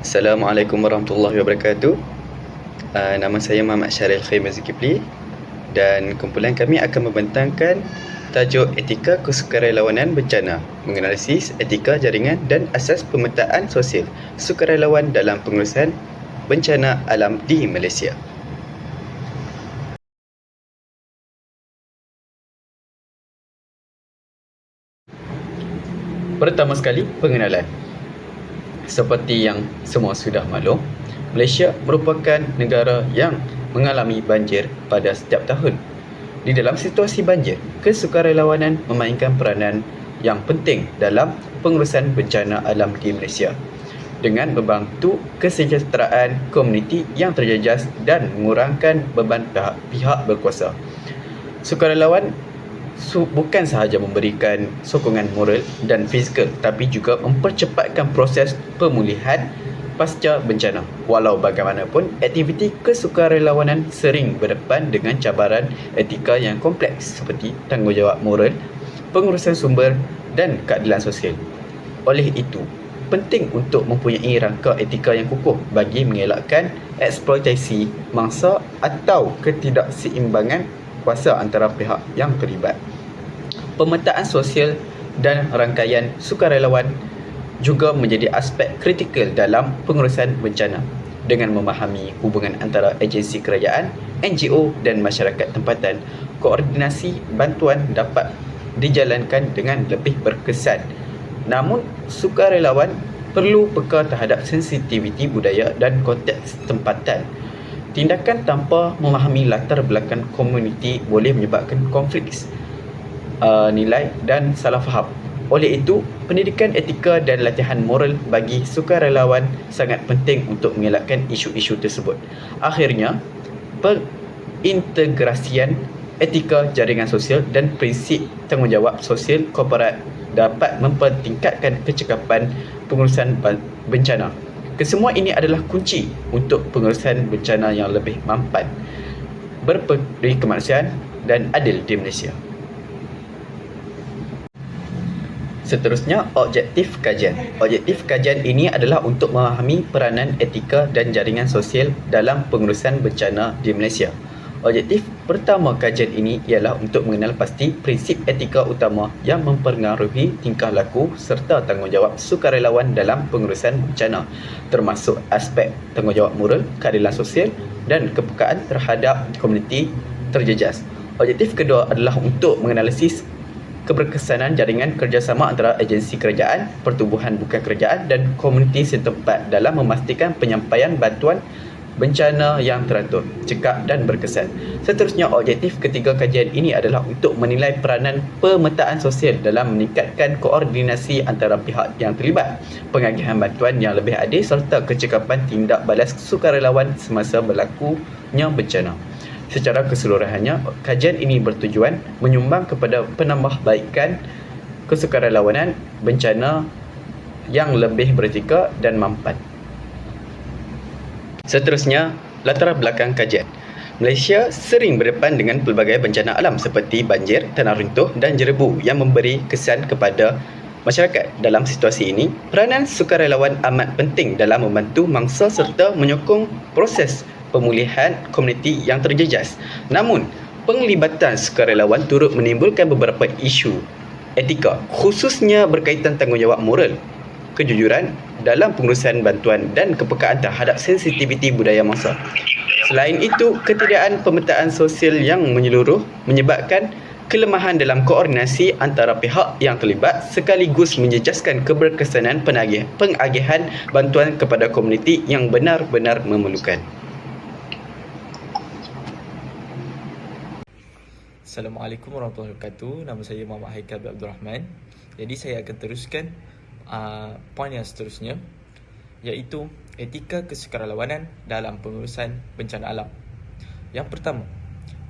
Assalamualaikum warahmatullahi wabarakatuh. Nama saya Muhammad Syaril Khaimah Zulkifli dan kumpulan kami akan membentangkan tajuk etika kesukarelawanan bencana, menganalisis etika jaringan dan asas pemetaan sosial sukarelawan dalam pengurusan bencana alam di Malaysia. Pertama sekali, pengenalan. Seperti yang semua sudah maklum, Malaysia merupakan negara yang mengalami banjir pada setiap tahun. Di dalam situasi banjir, kesukarelawanan memainkan peranan yang penting dalam pengurusan bencana alam di Malaysia dengan membantu kesejahteraan komuniti yang terjejas dan mengurangkan beban pihak berkuasa. Sukarelawan bukan sahaja memberikan sokongan moral dan fizikal, tapi juga mempercepatkan proses pemulihan pasca bencana. Walau bagaimanapun, aktiviti kesukarelawanan sering berdepan dengan cabaran etika yang kompleks seperti tanggungjawab moral, pengurusan sumber dan keadilan sosial. Oleh itu, penting untuk mempunyai rangka etika yang kukuh bagi mengelakkan eksploitasi mangsa atau ketidakseimbangan kuasa antara pihak yang terlibat. Pemetaan sosial dan rangkaian sukarelawan juga menjadi aspek kritikal dalam pengurusan bencana. Dengan memahami hubungan antara agensi kerajaan, NGO dan masyarakat tempatan, koordinasi bantuan dapat dijalankan dengan lebih berkesan. Namun, sukarelawan perlu peka terhadap sensitiviti budaya dan konteks tempatan. Tindakan tanpa memahami latar belakang komuniti boleh menyebabkan konflik nilai dan salah faham. Oleh itu, pendidikan etika dan latihan moral bagi sukarelawan sangat penting untuk mengelakkan isu-isu tersebut. Akhirnya, pengintegrasian etika jaringan sosial dan prinsip tanggungjawab sosial korporat dapat mempertingkatkan kecekapan pengurusan bencana. Kesemua ini adalah kunci untuk pengurusan bencana yang lebih mampan, berperi kemanusiaan dan adil di Malaysia. Seterusnya, objektif kajian. Objektif kajian ini adalah untuk memahami peranan etika dan jaringan sosial dalam pengurusan bencana di Malaysia. Objektif pertama kajian ini ialah untuk mengenal pasti prinsip etika utama yang mempengaruhi tingkah laku serta tanggungjawab sukarelawan dalam pengurusan bencana, termasuk aspek tanggungjawab moral, keadilan sosial dan kepekaan terhadap komuniti terjejas. Objektif kedua adalah untuk menganalisis keberkesanan jaringan kerjasama antara agensi kerajaan, pertubuhan bukan kerajaan dan komuniti setempat dalam memastikan penyampaian bantuan bencana yang teratur, cekap dan berkesan. Seterusnya, objektif ketiga kajian ini adalah untuk menilai peranan pemetaan sosial dalam meningkatkan koordinasi antara pihak yang terlibat, pengagihan bantuan yang lebih adil serta kecekapan tindak balas sukarelawan semasa berlakunya bencana. Secara keseluruhannya, kajian ini bertujuan menyumbang kepada penambahbaikan kesukarelawanan bencana yang lebih beretika dan mampan. Seterusnya, latar belakang kajian. Malaysia sering berdepan dengan pelbagai bencana alam seperti banjir, tanah runtuh dan jerebu yang memberi kesan kepada masyarakat. Dalam situasi ini, peranan sukarelawan amat penting dalam membantu mangsa serta menyokong proses pemulihan komuniti yang terjejas. Namun, penglibatan sukarelawan turut menimbulkan beberapa isu etika, khususnya berkaitan tanggungjawab moral, kejujuran dalam pengurusan bantuan dan kepekaan terhadap sensitiviti budaya mangsa. Selain itu, ketiadaan pemetaan sosial yang menyeluruh menyebabkan kelemahan dalam koordinasi antara pihak yang terlibat sekaligus menjejaskan keberkesanan pengagihan bantuan kepada komuniti yang benar-benar memerlukan. Assalamualaikum warahmatullahi wabarakatuh. Nama saya Muhammad Haikal bin Abdul Rahman. Jadi saya akan teruskan poin yang seterusnya, iaitu etika kesukarelawanan dalam pengurusan bencana alam. Yang pertama,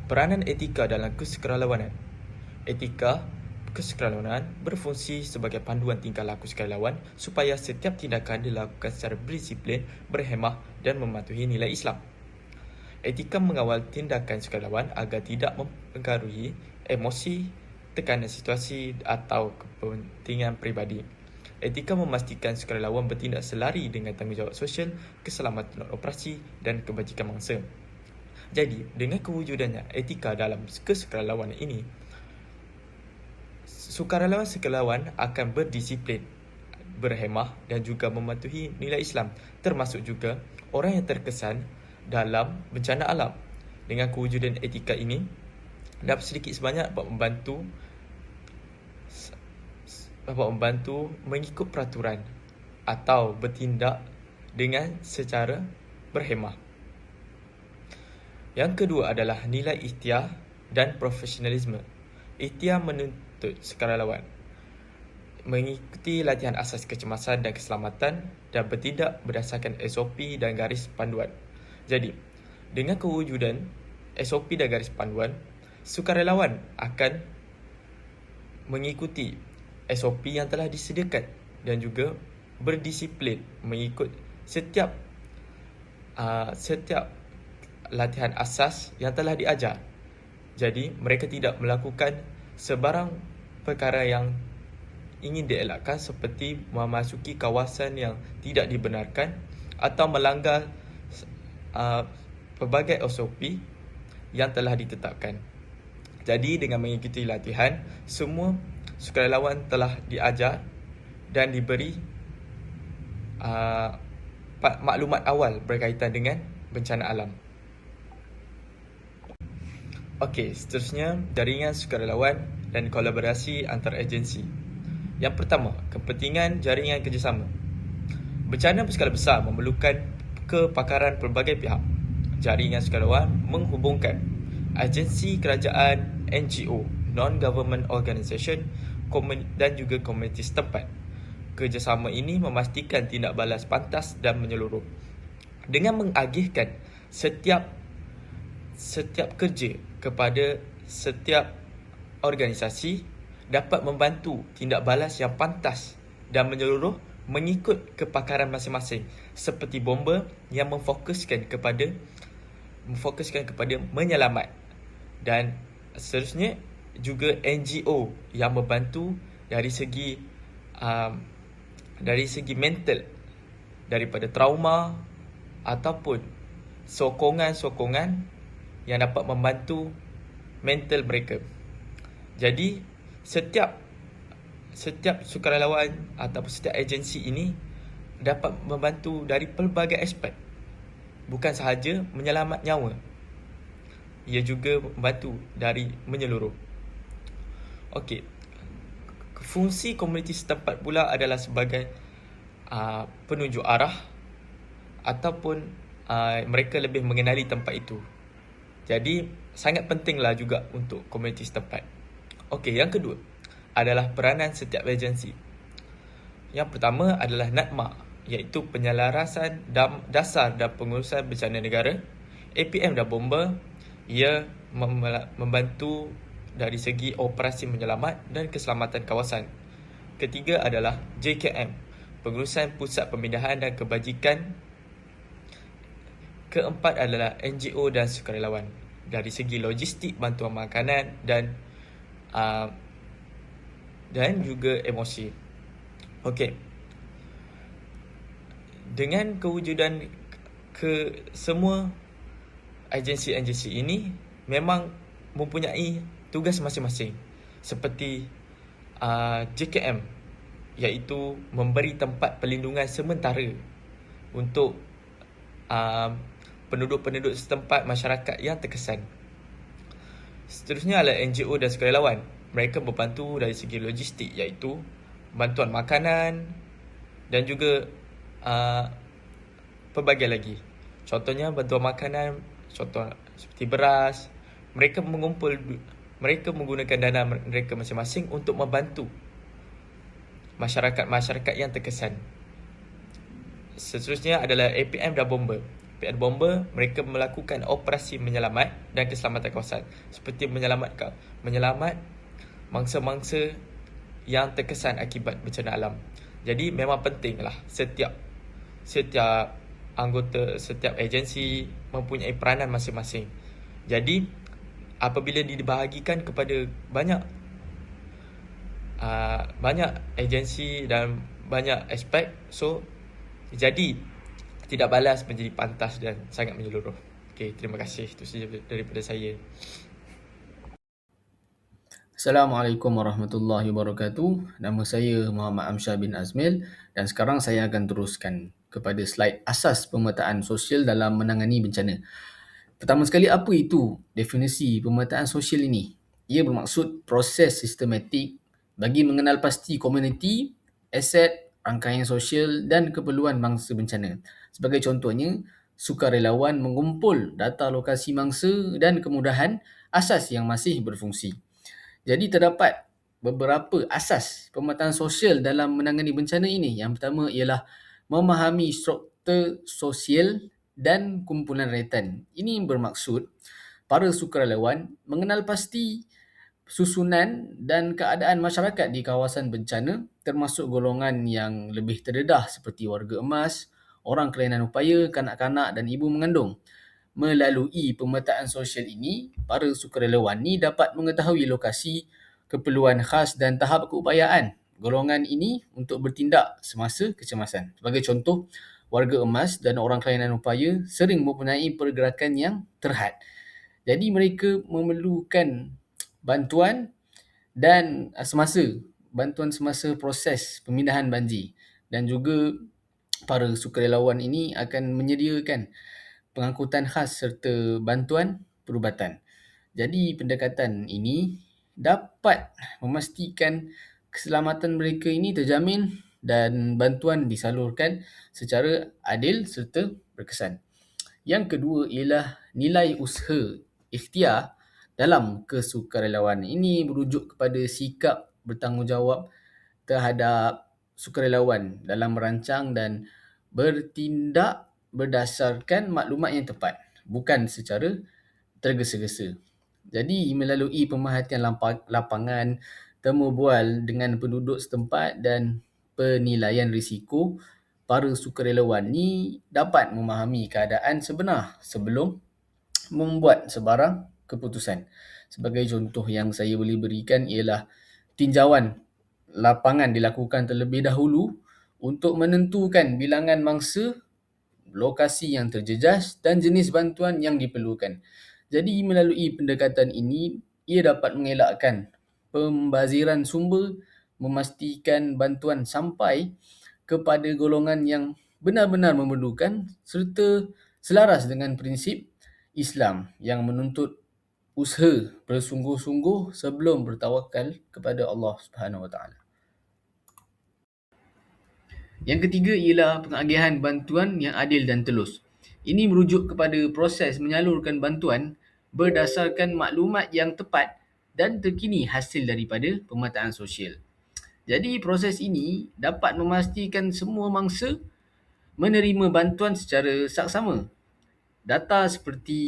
peranan etika dalam kesukarelawanan. Etika kesukarelawanan berfungsi sebagai panduan tingkah laku sukarelawan supaya setiap tindakan dilakukan secara berdisiplin, berhemah dan mematuhi nilai Islam. Etika mengawal tindakan sukarelawan agar tidak mempengaruhi emosi, tekanan situasi atau kepentingan peribadi. Etika memastikan sukarelawan bertindak selari dengan tanggungjawab sosial, keselamatan operasi dan kebajikan mangsa. Jadi, dengan kewujudannya etika dalam kesukarelawanan ini, sukarelawan akan berdisiplin, berhemah dan juga mematuhi nilai Islam, termasuk juga orang yang terkesan dalam bencana alam. Dengan kewujudan etika ini, dapat sedikit sebanyak dapat membantu mengikut peraturan atau bertindak dengan secara berhemah. Yang kedua adalah nilai ikhtiar dan profesionalisme. Ikhtiar menuntut sukarelawan mengikuti latihan asas kecemasan dan keselamatan dan bertindak berdasarkan SOP dan garis panduan. Jadi, dengan kewujudan SOP dan garis panduan, sukarelawan akan mengikuti SOP yang telah disediakan dan juga berdisiplin mengikut setiap latihan asas yang telah diajar. Jadi, mereka tidak melakukan sebarang perkara yang ingin dielakkan seperti memasuki kawasan yang tidak dibenarkan atau melanggar pelbagai SOP yang telah ditetapkan. Jadi, dengan mengikuti latihan, semua sukarelawan telah diajar dan diberi maklumat awal berkaitan dengan bencana alam. Okey, seterusnya jaringan sukarelawan dan kolaborasi antar agensi. Yang pertama, kepentingan jaringan kerjasama. Bencana berskala besar memerlukan kepakaran pelbagai pihak. Jaringan sukarelawan menghubungkan agensi kerajaan, NGO, non-government organisation dan juga komuniti setempat. Kerjasama ini memastikan tindak balas pantas dan menyeluruh dengan mengagihkan setiap kerja kepada setiap organisasi dapat membantu tindak balas yang pantas dan menyeluruh mengikut kepakaran masing-masing, seperti bomba yang memfokuskan kepada menyelamat, dan seterusnya juga NGO yang membantu dari segi mental, daripada trauma ataupun sokongan yang dapat membantu mental mereka. Jadi setiap sukarelawan ataupun setiap agensi ini dapat membantu dari pelbagai aspek. Bukan sahaja menyelamat nyawa, ia juga membantu dari menyeluruh. Okey. Fungsi komuniti setempat pula adalah sebagai penunjuk arah ataupun mereka lebih mengenali tempat itu. Jadi sangat pentinglah juga untuk komuniti setempat. Okey, yang kedua adalah peranan setiap agensi. Yang pertama adalah NADMA, iaitu penyelarasan dasar dan pengurusan bencana negara. APM dan bomba, ia membantu dari segi operasi menyelamat dan keselamatan kawasan. Ketiga adalah JKM, pengurusan pusat pemindahan dan kebajikan. Keempat adalah NGO dan sukarelawan, dari segi logistik, bantuan makanan dan juga emosi. Okey. Dengan kewujudan semua agensi-agensi ini memang mempunyai tugas masing-masing, seperti JKM, iaitu memberi tempat perlindungan sementara untuk penduduk-penduduk setempat, masyarakat yang terkesan. Seterusnya adalah NGO dan sukarelawan. Mereka membantu dari segi logistik, iaitu bantuan makanan dan juga pelbagai lagi. Contohnya bantuan makanan, contoh seperti beras. Mereka menggunakan dana mereka masing-masing untuk membantu masyarakat yang terkesan. Seterusnya adalah APM dan bomba. APM dan bomba, mereka melakukan operasi menyelamat dan keselamatan kawasan, seperti menyelamat mangsa-mangsa yang terkesan akibat bencana alam. Jadi memang pentinglah setiap anggota, setiap agensi mempunyai peranan masing-masing. Jadi apabila dibahagikan kepada banyak agensi dan banyak aspek. So, jadi tidak balas menjadi pantas dan sangat menyeluruh. Okey, terima kasih. Itu saja daripada saya. Assalamualaikum warahmatullahi wabarakatuh. Nama saya Muhammad Amsyar bin Azmil dan sekarang saya akan teruskan kepada slide asas pemetaan sosial dalam menangani bencana. Pertama sekali, apa itu definisi pemetaan sosial ini? Ia bermaksud proses sistematik bagi mengenal pasti komuniti, aset, rangkaian sosial dan keperluan mangsa bencana. Sebagai contohnya, sukarelawan mengumpul data lokasi mangsa dan kemudahan asas yang masih berfungsi. Jadi terdapat beberapa asas pemetaan sosial dalam menangani bencana ini. Yang pertama ialah memahami struktur sosial dan kumpulan rentan. Ini bermaksud para sukarelawan mengenal pasti susunan dan keadaan masyarakat di kawasan bencana, termasuk golongan yang lebih terdedah seperti warga emas, orang kelainan upaya, kanak-kanak dan ibu mengandung. Melalui pemetaan sosial ini, para sukarelawan ni dapat mengetahui lokasi, keperluan khas dan tahap keupayaan golongan ini untuk bertindak semasa kecemasan. Sebagai contoh, warga emas dan orang kelainan upaya sering mempunyai pergerakan yang terhad. Jadi mereka memerlukan bantuan dan bantuan semasa proses pemindahan banjir, dan juga para sukarelawan ini akan menyediakan pengangkutan khas serta bantuan perubatan. Jadi pendekatan ini dapat memastikan keselamatan mereka ini terjamin dan bantuan disalurkan secara adil serta berkesan. Yang kedua ialah nilai usaha ikhtiar dalam kesukarelawan. Ini merujuk kepada sikap bertanggungjawab terhadap sukarelawan dalam merancang dan bertindak berdasarkan maklumat yang tepat, bukan secara tergesa-gesa. Jadi melalui pemerhatian lapangan, temu bual dengan penduduk setempat dan penilaian risiko, para sukarelawan ni dapat memahami keadaan sebenar sebelum membuat sebarang keputusan. Sebagai contoh yang saya boleh berikan ialah tinjauan lapangan dilakukan terlebih dahulu untuk menentukan bilangan mangsa, lokasi yang terjejas dan jenis bantuan yang diperlukan. Jadi melalui pendekatan ini, ia dapat mengelakkan pembaziran sumber, memastikan bantuan sampai kepada golongan yang benar-benar memerlukan serta selaras dengan prinsip Islam yang menuntut usaha bersungguh-sungguh sebelum bertawakal kepada Allah Subhanahu Wa Taala. Yang ketiga ialah pengagihan bantuan yang adil dan telus. Ini merujuk kepada proses menyalurkan bantuan berdasarkan maklumat yang tepat dan terkini hasil daripada pemetaan sosial. Jadi proses ini dapat memastikan semua mangsa menerima bantuan secara saksama. Data seperti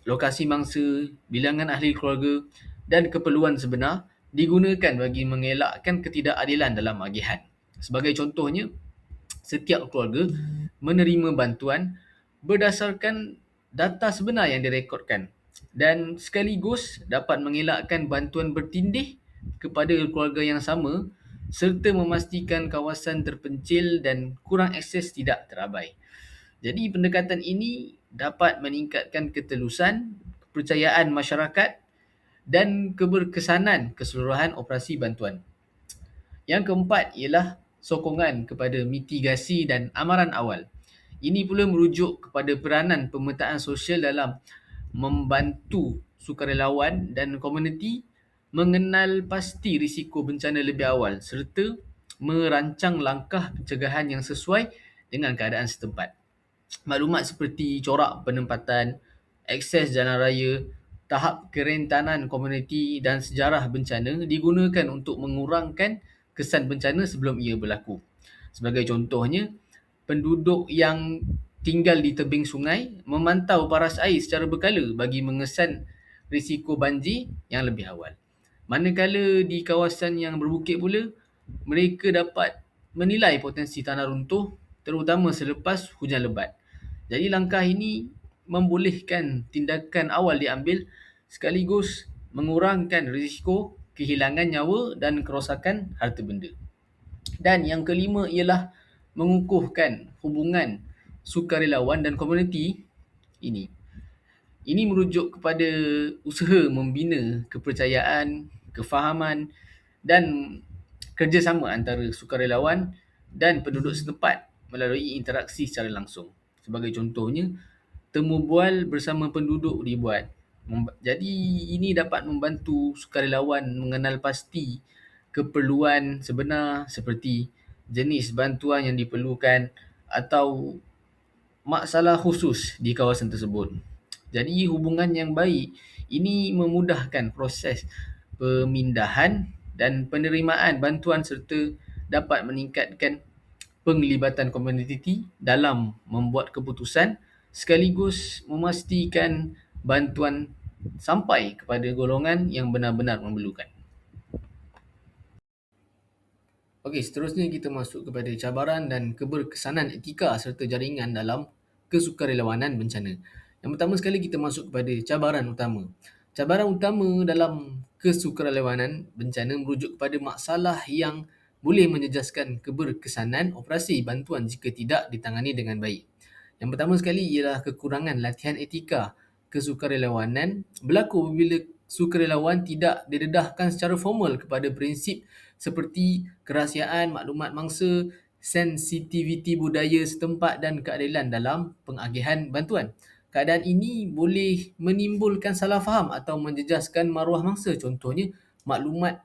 lokasi mangsa, bilangan ahli keluarga dan keperluan sebenar digunakan bagi mengelakkan ketidakadilan dalam agihan. Sebagai contohnya, setiap keluarga menerima bantuan berdasarkan data sebenar yang direkodkan dan sekaligus dapat mengelakkan bantuan bertindih kepada keluarga yang sama serta memastikan kawasan terpencil dan kurang akses tidak terabai. Jadi pendekatan ini dapat meningkatkan ketelusan, kepercayaan masyarakat dan keberkesanan keseluruhan operasi bantuan. Yang keempat ialah sokongan kepada mitigasi dan amaran awal. Ini pula merujuk kepada peranan pemetaan sosial dalam membantu sukarelawan dan komuniti mengenal pasti risiko bencana lebih awal serta merancang langkah pencegahan yang sesuai dengan keadaan setempat. Maklumat seperti corak penempatan, akses jalan raya, tahap kerentanan komuniti dan sejarah bencana digunakan untuk mengurangkan kesan bencana sebelum ia berlaku. Sebagai contohnya, penduduk yang tinggal di tebing sungai memantau paras air secara berkala bagi mengesan risiko banjir yang lebih awal. Manakala di kawasan yang berbukit pula, mereka dapat menilai potensi tanah runtuh terutama selepas hujan lebat. Jadi langkah ini membolehkan tindakan awal diambil sekaligus mengurangkan risiko kehilangan nyawa dan kerosakan harta benda. Dan yang kelima ialah mengukuhkan hubungan sukarelawan dan komuniti ini. Ini merujuk kepada usaha membina kepercayaan, kefahaman dan kerjasama antara sukarelawan dan penduduk setempat melalui interaksi secara langsung. Sebagai contohnya, temu bual bersama penduduk dibuat. Jadi ini dapat membantu sukarelawan mengenal pasti keperluan sebenar seperti jenis bantuan yang diperlukan atau masalah khusus di kawasan tersebut. Jadi hubungan yang baik ini memudahkan proses pemindahan dan penerimaan bantuan serta dapat meningkatkan penglibatan komuniti dalam membuat keputusan sekaligus memastikan bantuan sampai kepada golongan yang benar-benar memerlukan. Okey, seterusnya kita masuk kepada cabaran dan keberkesanan etika serta jaringan dalam kesukarelawanan bencana. Yang pertama sekali kita masuk kepada cabaran utama. Cabaran utama dalam kesukarelawanan bencana merujuk kepada masalah yang boleh menjejaskan keberkesanan operasi bantuan jika tidak ditangani dengan baik. Yang pertama sekali ialah kekurangan latihan etika kesukarelawanan berlaku apabila sukarelawan tidak didedahkan secara formal kepada prinsip seperti kerahsiaan maklumat mangsa, sensitiviti budaya setempat dan keadilan dalam pengagihan bantuan. Keadaan ini boleh menimbulkan salah faham atau menjejaskan maruah mangsa. Contohnya, maklumat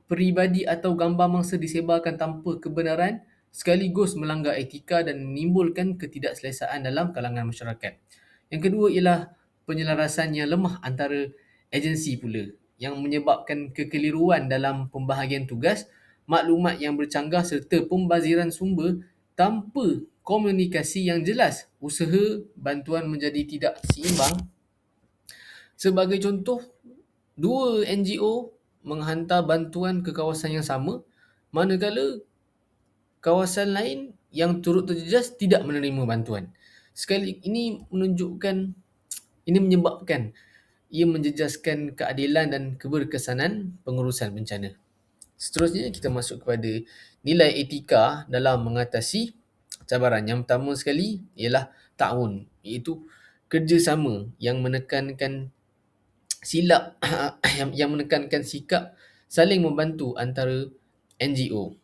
peribadi atau gambar mangsa disebarkan tanpa kebenaran sekaligus melanggar etika dan menimbulkan ketidakselesaan dalam kalangan masyarakat. Yang kedua ialah penyelarasan yang lemah antara agensi pula yang menyebabkan kekeliruan dalam pembahagian tugas, maklumat yang bercanggah serta pembaziran sumber tanpa komunikasi yang jelas. Usaha bantuan menjadi tidak seimbang. Sebagai contoh, dua NGO menghantar bantuan ke kawasan yang sama, manakala kawasan lain yang turut terjejas tidak menerima bantuan. Sekali ini menyebabkan ia menjejaskan keadilan dan keberkesanan pengurusan bencana. Seterusnya kita masuk kepada nilai etika dalam mengatasi cabaran. Yang pertama sekali ialah ta'awun, iaitu kerjasama yang menekankan sikap saling membantu antara NGO,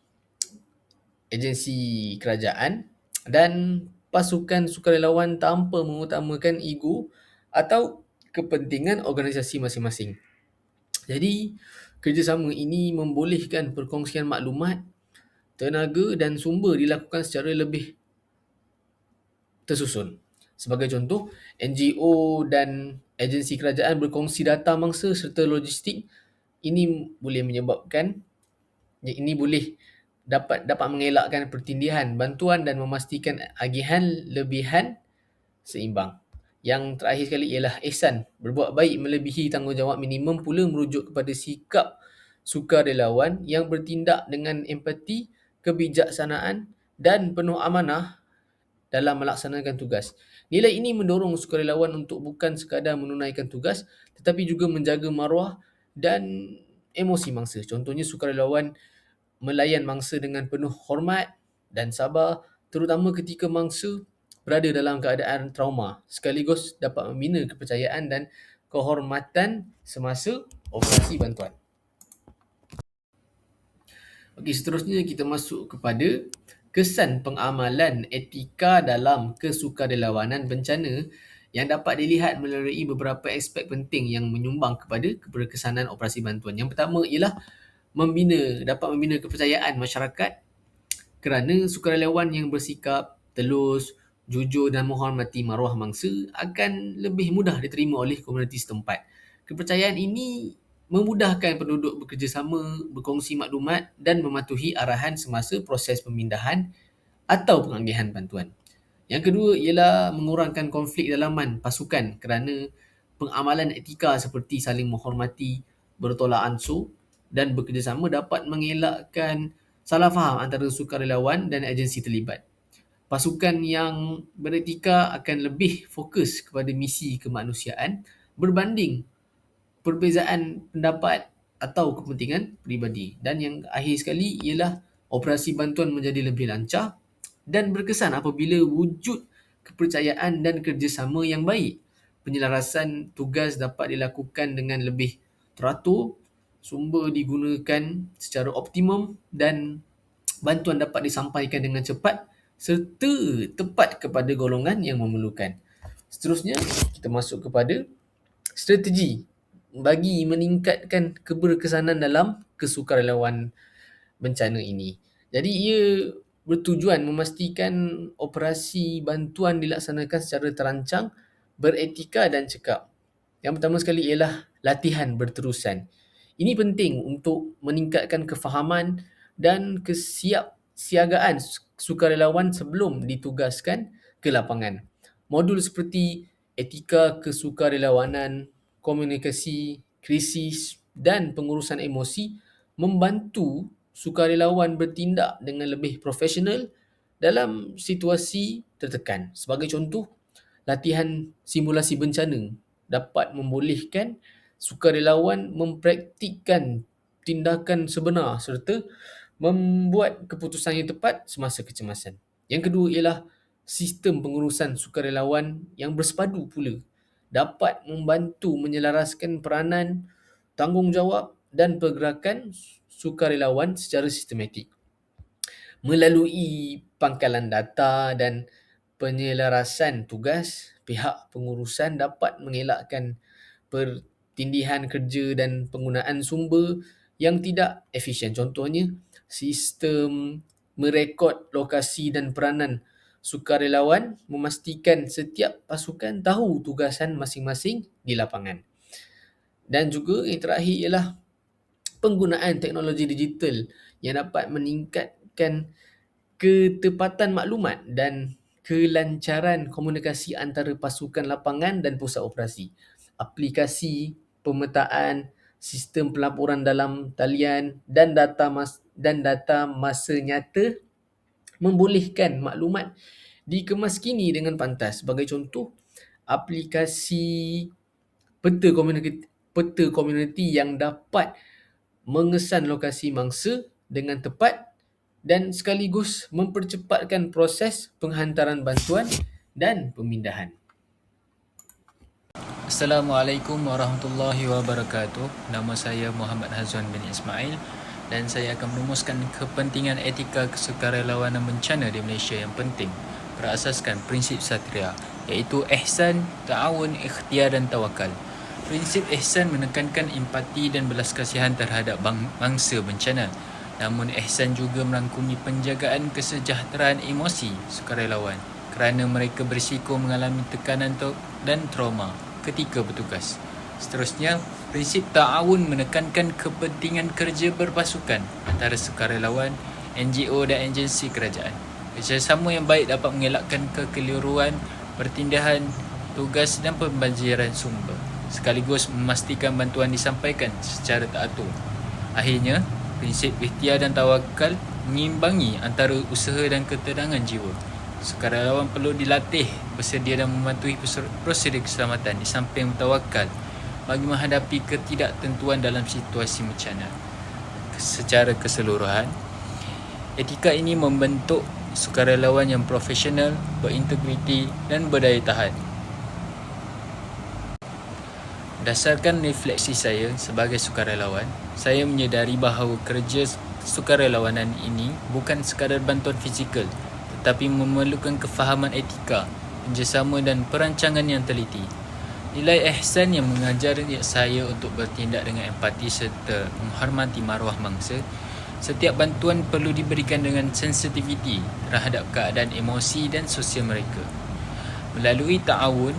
agensi kerajaan dan pasukan sukarelawan tanpa mengutamakan ego atau kepentingan organisasi masing-masing. Jadi, kerjasama ini membolehkan perkongsian maklumat, tenaga dan sumber dilakukan secara lebih tersusun. Sebagai contoh, NGO dan agensi kerajaan berkongsi data mangsa serta logistik. Ini boleh dapat mengelakkan pertindihan bantuan dan memastikan agihan lebihan seimbang. Yang terakhir sekali ialah ihsan. Berbuat baik melebihi tanggungjawab minimum pula merujuk kepada sikap sukarelawan yang bertindak dengan empati, kebijaksanaan dan penuh amanah dalam melaksanakan tugas. Nilai ini mendorong sukarelawan untuk bukan sekadar menunaikan tugas tetapi juga menjaga maruah dan emosi mangsa. Contohnya sukarelawan melayan mangsa dengan penuh hormat dan sabar terutama ketika mangsa berada dalam keadaan trauma sekaligus dapat membina kepercayaan dan kehormatan semasa operasi bantuan. Okey, seterusnya kita masuk kepada kesan pengamalan etika dalam kesukarelawanan bencana yang dapat dilihat melalui beberapa aspek penting yang menyumbang kepada keberkesanan operasi bantuan. Yang pertama ialah dapat membina kepercayaan masyarakat kerana sukarelawan yang bersikap telus, jujur dan menghormati maruah mangsa akan lebih mudah diterima oleh komuniti setempat. Kepercayaan ini memudahkan penduduk bekerjasama, berkongsi maklumat dan mematuhi arahan semasa proses pemindahan atau pengagihan bantuan. Yang kedua ialah mengurangkan konflik dalaman pasukan kerana pengamalan etika seperti saling menghormati, bertolak ansur dan bekerjasama dapat mengelakkan salah faham antara sukarelawan dan agensi terlibat. Pasukan yang beretika akan lebih fokus kepada misi kemanusiaan berbanding perbezaan pendapat atau kepentingan peribadi. Dan yang akhir sekali ialah operasi bantuan menjadi lebih lancar dan berkesan apabila wujud kepercayaan dan kerjasama yang baik. Penyelarasan tugas dapat dilakukan dengan lebih teratur, sumber digunakan secara optimum dan bantuan dapat disampaikan dengan cepat serta tepat kepada golongan yang memerlukan. Seterusnya, kita masuk kepada strategi bagi meningkatkan keberkesanan dalam kesukarelawan bencana ini. Jadi ia bertujuan memastikan operasi bantuan dilaksanakan secara terancang, beretika dan cekap. Yang pertama sekali ialah latihan berterusan. Ini penting untuk meningkatkan kefahaman dan kesiapsiagaan sukarelawan sebelum ditugaskan ke lapangan. Modul seperti etika kesukarelawanan, komunikasi, krisis dan pengurusan emosi membantu sukarelawan bertindak dengan lebih profesional dalam situasi tertekan. Sebagai contoh, latihan simulasi bencana dapat membolehkan sukarelawan mempraktikkan tindakan sebenar serta membuat keputusan yang tepat semasa kecemasan. Yang kedua ialah sistem pengurusan sukarelawan yang bersepadu pula dapat membantu menyelaraskan peranan, tanggungjawab dan pergerakan sukarelawan secara sistematik. Melalui pangkalan data dan penyelarasan tugas, pihak pengurusan dapat mengelakkan pertindihan kerja dan penggunaan sumber yang tidak efisien. Contohnya, sistem merekod lokasi dan peranan sukarelawan memastikan setiap pasukan tahu tugasan masing-masing di lapangan. Dan juga yang terakhir ialah penggunaan teknologi digital yang dapat meningkatkan ketepatan maklumat dan kelancaran komunikasi antara pasukan lapangan dan pusat operasi. Aplikasi pemetaan, sistem pelaporan dalam talian dan data masa nyata membolehkan maklumat dikemas kini dengan pantas. Sebagai contoh, aplikasi peta komuniti yang dapat mengesan lokasi mangsa dengan tepat dan sekaligus mempercepatkan proses penghantaran bantuan dan pemindahan. Assalamualaikum warahmatullahi wabarakatuh. Nama saya Muhammad Hazwan bin Ismail dan saya akan merumuskan kepentingan etika kesukarelawanan bencana di Malaysia yang penting berasaskan prinsip Satria, iaitu ihsan, ta'awun, ikhtiar dan tawakal. Prinsip ihsan menekankan empati dan belas kasihan terhadap bangsa bencana. Namun ihsan juga merangkumi penjagaan kesejahteraan emosi sukarelawan kerana mereka berisiko mengalami tekanan dan trauma ketika bertugas. Seterusnya, prinsip ta'awun menekankan kepentingan kerja berpasukan antara sukarelawan, NGO dan agensi kerajaan. Kerjasama yang baik dapat mengelakkan kekeliruan, pertindahan tugas dan pembanjiran sumber, sekaligus memastikan bantuan disampaikan secara teratur. Akhirnya, prinsip ikhtiar dan tawakal mengimbangi antara usaha dan ketenangan jiwa. Sukarelawan perlu dilatih bersedia dan mematuhi prosedur keselamatan di samping tawakal bagi menghadapi ketidaktentuan dalam situasi bencana. Secara keseluruhan, etika ini membentuk sukarelawan yang profesional, berintegriti dan berdaya tahan. Berdasarkan refleksi saya sebagai sukarelawan, saya menyedari bahawa kerja sukarelawanan ini bukan sekadar bantuan fizikal, tetapi memerlukan kefahaman etika, kerjasama dan perancangan yang teliti. Nilai ihsan yang mengajar saya untuk bertindak dengan empati serta menghormati maruah mangsa. Setiap bantuan perlu diberikan dengan sensitiviti terhadap keadaan emosi dan sosial mereka. Melalui ta'awun,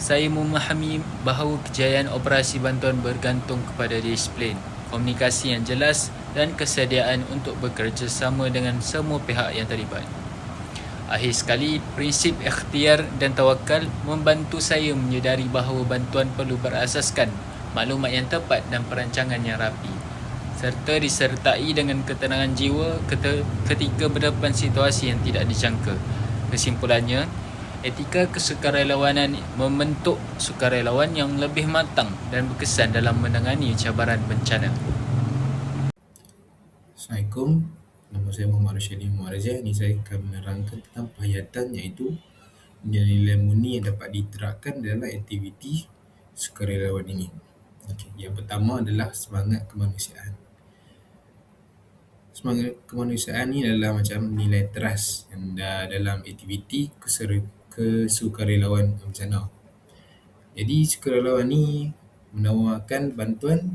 saya memahami bahawa kejayaan operasi bantuan bergantung kepada disiplin, komunikasi yang jelas dan kesediaan untuk bekerjasama dengan semua pihak yang terlibat. Akhir sekali, prinsip ikhtiar dan tawakal membantu saya menyedari bahawa bantuan perlu berasaskan maklumat yang tepat dan perancangan yang rapi, serta disertai dengan ketenangan jiwa ketika berdepan situasi yang tidak dijangka. Kesimpulannya, etika kesukarelawanan membentuk sukarelawan yang lebih matang dan berkesan dalam menangani cabaran bencana. Assalamualaikum. Nama saya Muhammad Rashidi Muhammad Raja. Ini saya akan menerangkan tentang penghayatan, iaitu nilai-nilai murni yang dapat diterapkan dalam aktiviti sukarelawan ini. Okey, yang pertama adalah semangat kemanusiaan. Semangat kemanusiaan ni adalah macam nilai teras yang dalam aktiviti kesukarelawan bencana. Jadi sukarelawan ni menawarkan bantuan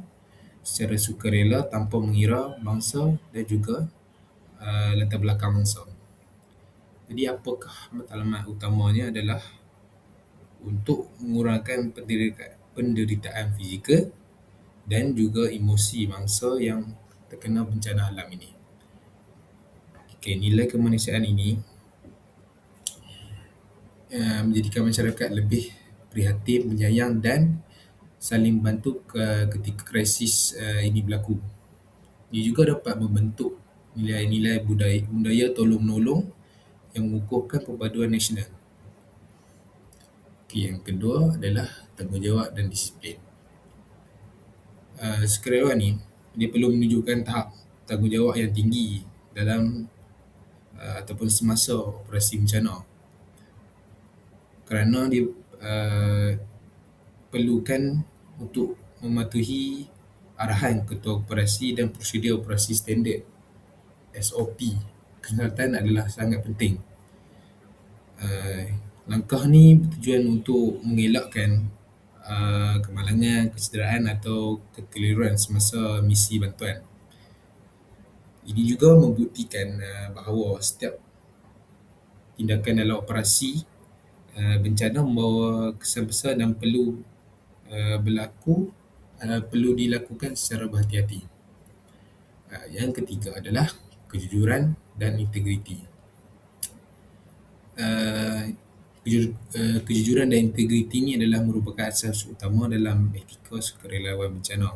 secara sukarela tanpa mengira bangsa dan juga latar belakang bangsa. Jadi apakah matlamat utamanya adalah untuk mengurangkan penderitaan fizikal dan juga emosi bangsa yang terkena bencana alam ini. Okay, nilai kemanusiaan ini menjadikan masyarakat lebih prihatin, penyayang dan saling bantu ketika krisis ini berlaku. Ia juga dapat membentuk nilai-nilai budaya tolong-menolong yang mengukuhkan perpaduan nasional. Okay, yang kedua adalah tanggungjawab dan disiplin. Sukarelawan ni dia perlu menunjukkan tahap tanggungjawab yang tinggi dalam ataupun semasa operasi bencana, kerana dia perlukan untuk mematuhi arahan ketua operasi dan prosedur operasi standard SOP. Kesihatan adalah sangat penting. Langkah ni bertujuan untuk mengelakkan kemalangan, kecederaan atau kekeliruan semasa misi bantuan. Ini juga membuktikan bahawa setiap tindakan dalam operasi bencana membawa kesan besar dan perlu dilakukan secara berhati-hati. Yang ketiga adalah kejujuran dan integriti. Kejujuran dan integriti ini adalah merupakan asas utama dalam etika sukarelawan bencana.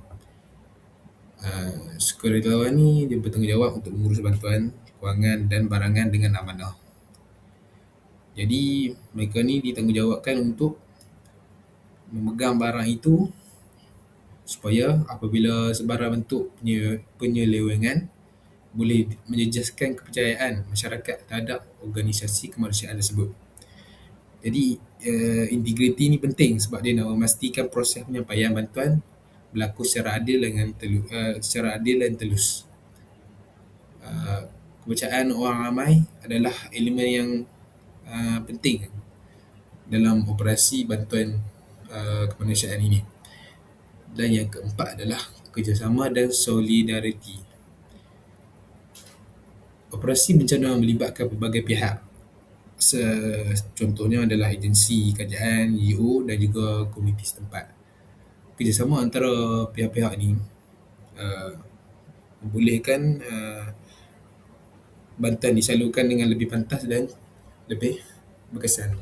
Sukarelawan ni dia bertanggungjawab untuk mengurus bantuan, kewangan dan barangan dengan amanah. Jadi mereka ni ditanggungjawabkan untuk memegang barang itu supaya apabila sebarang bentuk penyelewengan boleh menjejaskan kepercayaan masyarakat terhadap organisasi kemanusiaan tersebut. Jadi integriti ni penting sebab dia nak memastikan proses penyampaian bantuan berlaku secara adil dan telus. Kepercayaan orang ramai adalah elemen yang penting dalam operasi bantuan kemanusiaan ini. Dan yang keempat adalah kerjasama dan solidariti. Operasi bencana melibatkan pelbagai pihak. Contohnya adalah agensi kerajaan, NGO dan juga komuniti setempat. Kerjasama antara pihak-pihak ini membolehkan bantuan disalurkan dengan lebih pantas dan lebih berkesan.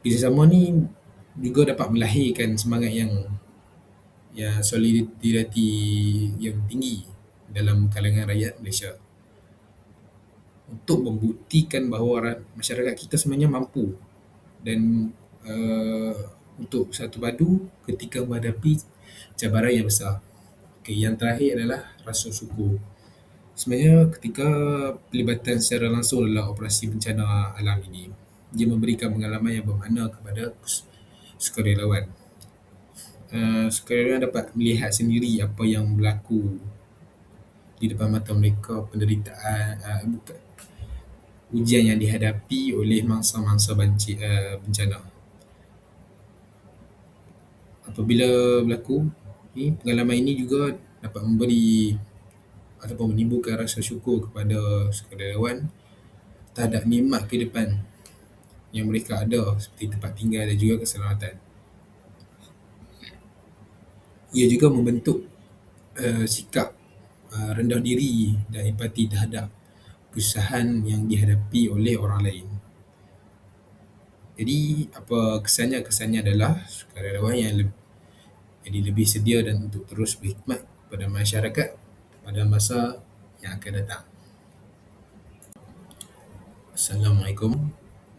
Kerjasama ni juga dapat melahirkan semangat yang solidariti yang tinggi dalam kalangan rakyat Malaysia untuk membuktikan bahawa masyarakat kita sebenarnya mampu dan untuk satu padu ketika menghadapi cabaran yang besar. Okay, yang terakhir adalah rasa syukur. Sebenarnya ketika pelibatan secara langsung dalam operasi bencana alam ini, dia memberikan pengalaman yang bermakna kepada sukarelawan. Sukarelawan dapat melihat sendiri apa yang berlaku di depan mata mereka, penderitaan, ujian yang dihadapi oleh mangsa-mangsa bencana. Apabila berlaku, pengalaman ini juga dapat memberi ataupun menimbulkan rasa syukur kepada sukarelawan terhadap nikmat kehidupan yang mereka ada seperti tempat tinggal dan juga keselamatan. Ia juga membentuk sikap rendah diri dan empati terhadap kesusahan yang dihadapi oleh orang lain. Jadi apa kesannya? Kesannya adalah sukarelawan yang lebih sedia dan untuk terus berkhidmat kepada masyarakat pada masa yang akan datang. Assalamualaikum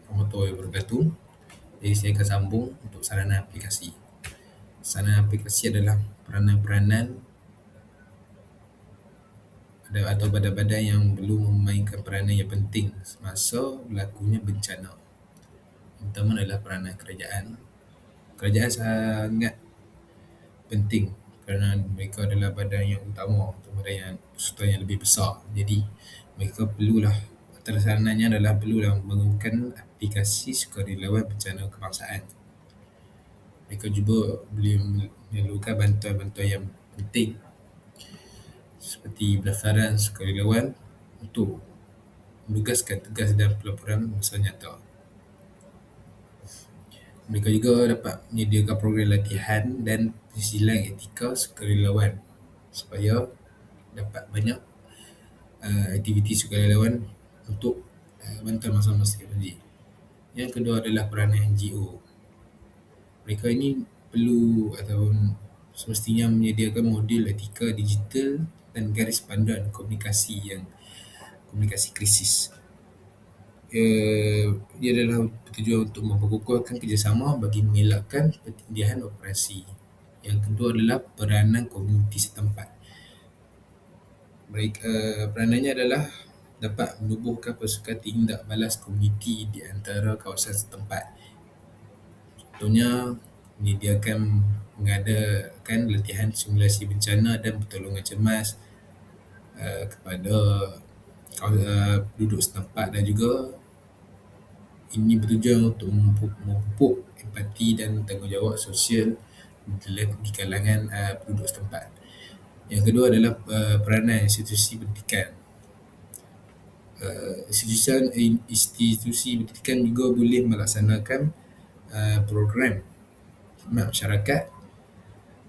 warahmatullahi wabarakatuh. Jadi saya akan sambung untuk sarana aplikasi. Sarana aplikasi adalah peranan-peranan atau badan-badan yang perlu memainkan peranan yang penting semasa berlakunya bencana. Yang pertama adalah peranan kerajaan. Kerajaan sangat penting kerana mereka adalah badan yang utama untuk badan peserta yang lebih besar. Jadi mereka perlulah, antara saranannya adalah perlulah membangunkan aplikasi sukarelawan bencana kebangsaan. Mereka juga boleh memerlukan bantuan-bantuan yang penting seperti pendaftaran sukarelawan untuk menugaskan tugas dan pelaporan masa nyata. Mereka juga dapat menyediakan program latihan dan persilang etika sukarelawan supaya dapat banyak aktiviti sukarelawan untuk bantuan masa-masa banjir. Yang kedua adalah peranan NGO. Mereka ini perlu ataupun semestinya menyediakan modul etika digital dan garis panduan komunikasi krisis. Ia adalah bertujuan untuk memperkukuhkan kerjasama bagi mengelakkan pertindihan operasi. Yang kedua adalah peranan komuniti setempat. Peranannya adalah dapat menubuhkan pasukan tindak balas komuniti di antara kawasan setempat. Contohnya, mengadakan latihan simulasi bencana dan pertolongan cemas kepada penduduk setempat, dan juga ini bertujuan untuk memupuk empati dan tanggungjawab sosial di kalangan penduduk setempat. Yang kedua adalah peranan institusi pendidikan. Institusi pendidikan juga boleh melaksanakan program khidmat masyarakat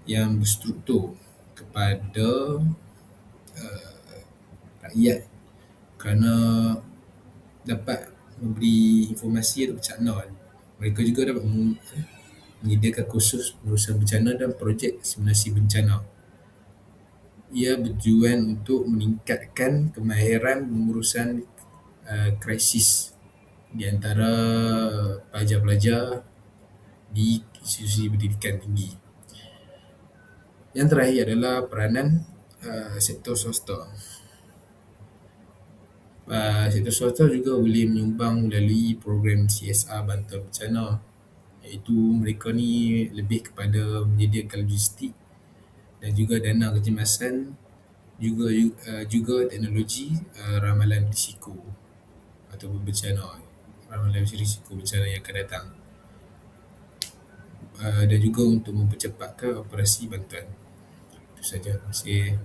yang berstruktur kepada rakyat kerana dapat memberi informasi atau bercakna. Mereka juga dapat menyediakan kursus pengurusan bencana dan projek simulasi bencana. Ia bertujuan untuk meningkatkan kemahiran pengurusan krisis di antara pelajar-pelajar di institusi pendidikan tinggi. Yang terakhir adalah peranan sektor swasta. Sektor swasta juga boleh menyumbang melalui program CSR bantuan bencana, iaitu mereka ni lebih kepada menyediakan logistik dan juga dana kecemasan, juga teknologi ramalan risiko ataupun bencana, ramalan risiko bencana yang akan datang, dan juga untuk mempercepatkan operasi bantuan. Itu saja. Terima kasih.